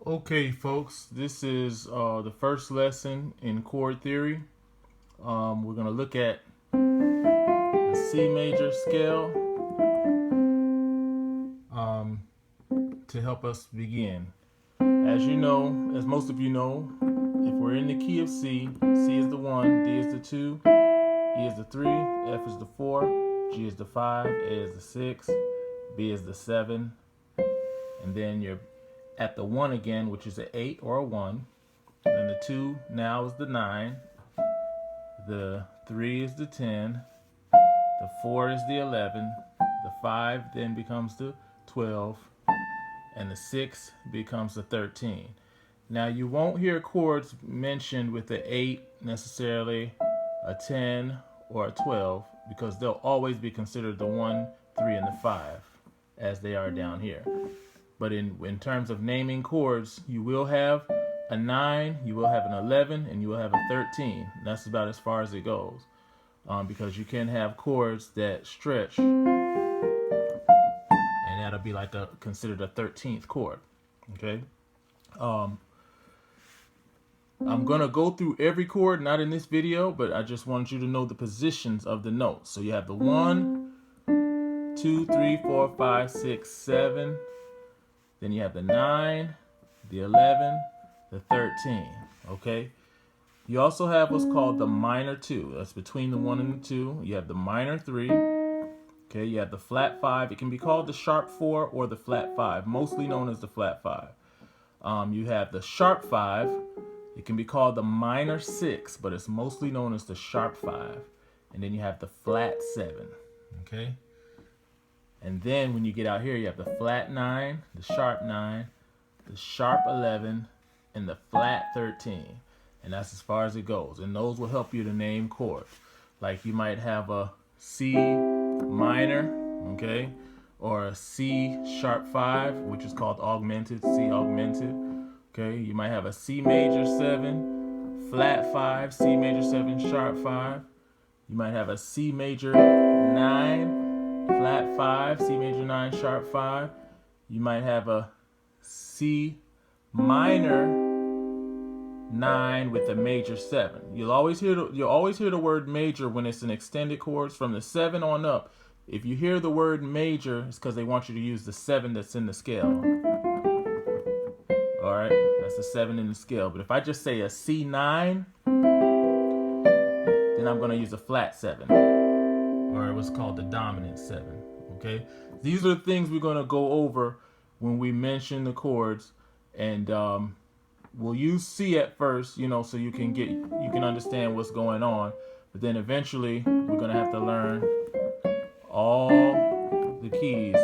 Okay, folks, this is the first lesson in chord theory. We're going to look at the C major scale to help us begin. As you know, as most of you know, if we're in the key of C, C is the 1, D is the 2, E is the 3, F is the 4, G is the 5, A is the 6, B is the 7, and then you're at the 1 again, which is an 8 or a 1. Then the 2 now is the 9. The 3 is the 10. The 4 is the 11. The 5 then becomes the 12. And the 6 becomes the 13. Now you won't hear chords mentioned with the 8 necessarily, a 10, or a 12, because they'll always be considered the 1, 3, and the 5, as they are down here. But in terms of naming chords, you will have a 9, you will have an 11, and you will have a 13. That's about as far as it goes. Because you can have chords that stretch, and that'll be like considered a 13th chord. Okay? I'm going to go through every chord, not in this video, but I just want you to know the positions of the notes. So you have the 1, 2, 3, 4, 5, 6, 7. Then you have the 9, the 11, the 13, okay? You also have what's called the minor 2. That's between the 1 and the 2. You have the minor 3, okay? You have the flat 5. It can be called the sharp 4 or the flat 5, mostly known as the flat 5. You have the sharp 5. It can be called the minor 6, but it's mostly known as the sharp 5. And then you have the flat 7, okay? And then when you get out here, you have the flat 9, the sharp 9, the sharp 11, and the flat 13. And that's as far as it goes. And those will help you to name chords. Like you might have a C minor, okay? Or a C sharp 5, which is called augmented, C augmented. Okay, you might have a C major 7, flat 5, C major 7, sharp 5. You might have a C major 9, flat 5, C major 9, sharp 5. You might have a C minor 9 with a major 7. You'll always hear the word major when it's an extended chords from the 7 on up. If you hear the word major, it's because they want you to use the 7 that's in the scale. All right, that's the 7 in the scale. But if I just say a C9, then I'm going to use a flat 7, or what's called the dominant 7. Okay, these are the things we're going to go over when we mention the chords, and we'll use C at first, so you can understand what's going on. But then eventually we're going to have to learn all the keys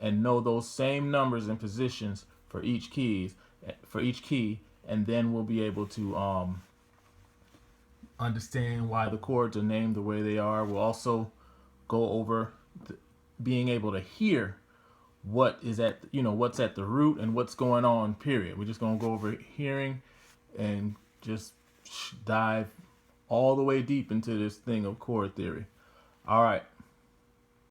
and know those same numbers and positions for each key, and then we'll be able to understand why the chords are named the way they are. We'll also go over being able to hear what is what's at the root and what's going on, period. We're just going to go over hearing and just dive all the way deep into this thing of chord theory. All right,